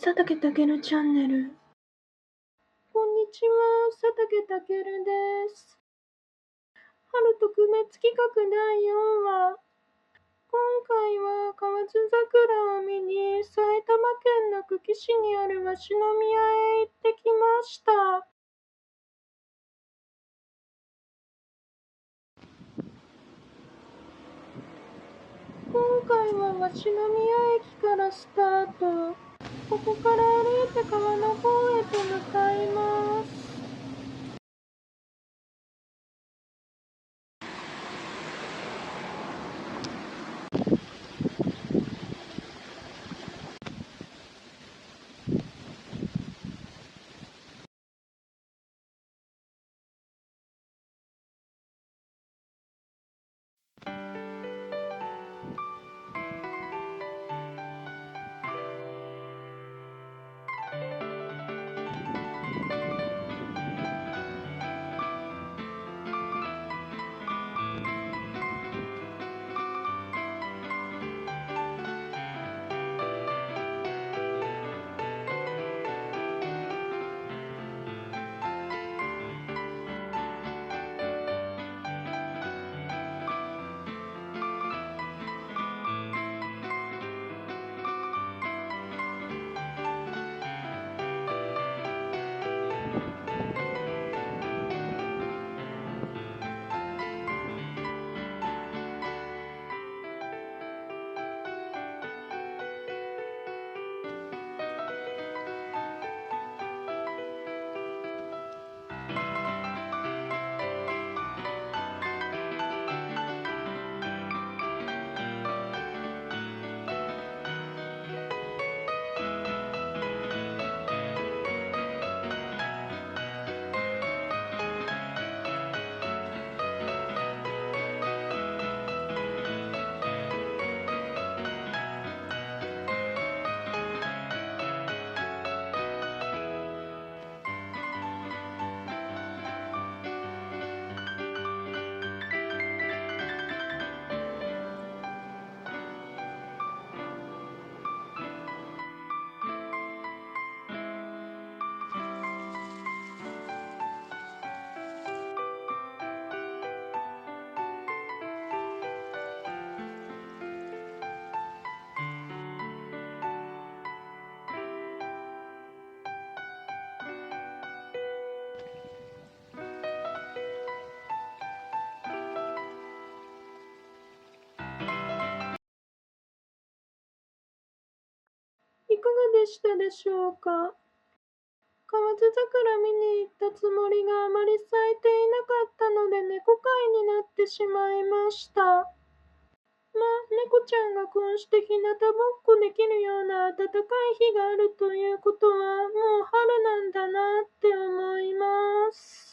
佐竹健チャンネル。こんにちは、佐竹健です。春特別企画第4話。今回は河津桜を見に埼玉県の久喜市にある鷲宮へ行ってきました。今回は鷲宮駅からスタート。ここから歩いて川の方へと向かいます。いかがでしたでしょうか。河津桜見に行ったつもりがあまり咲いていなかったので猫会になってしまいました。まあ、猫ちゃんがこうして日向ぼっこできるような暖かい日があるということはもう春なんだなって思います。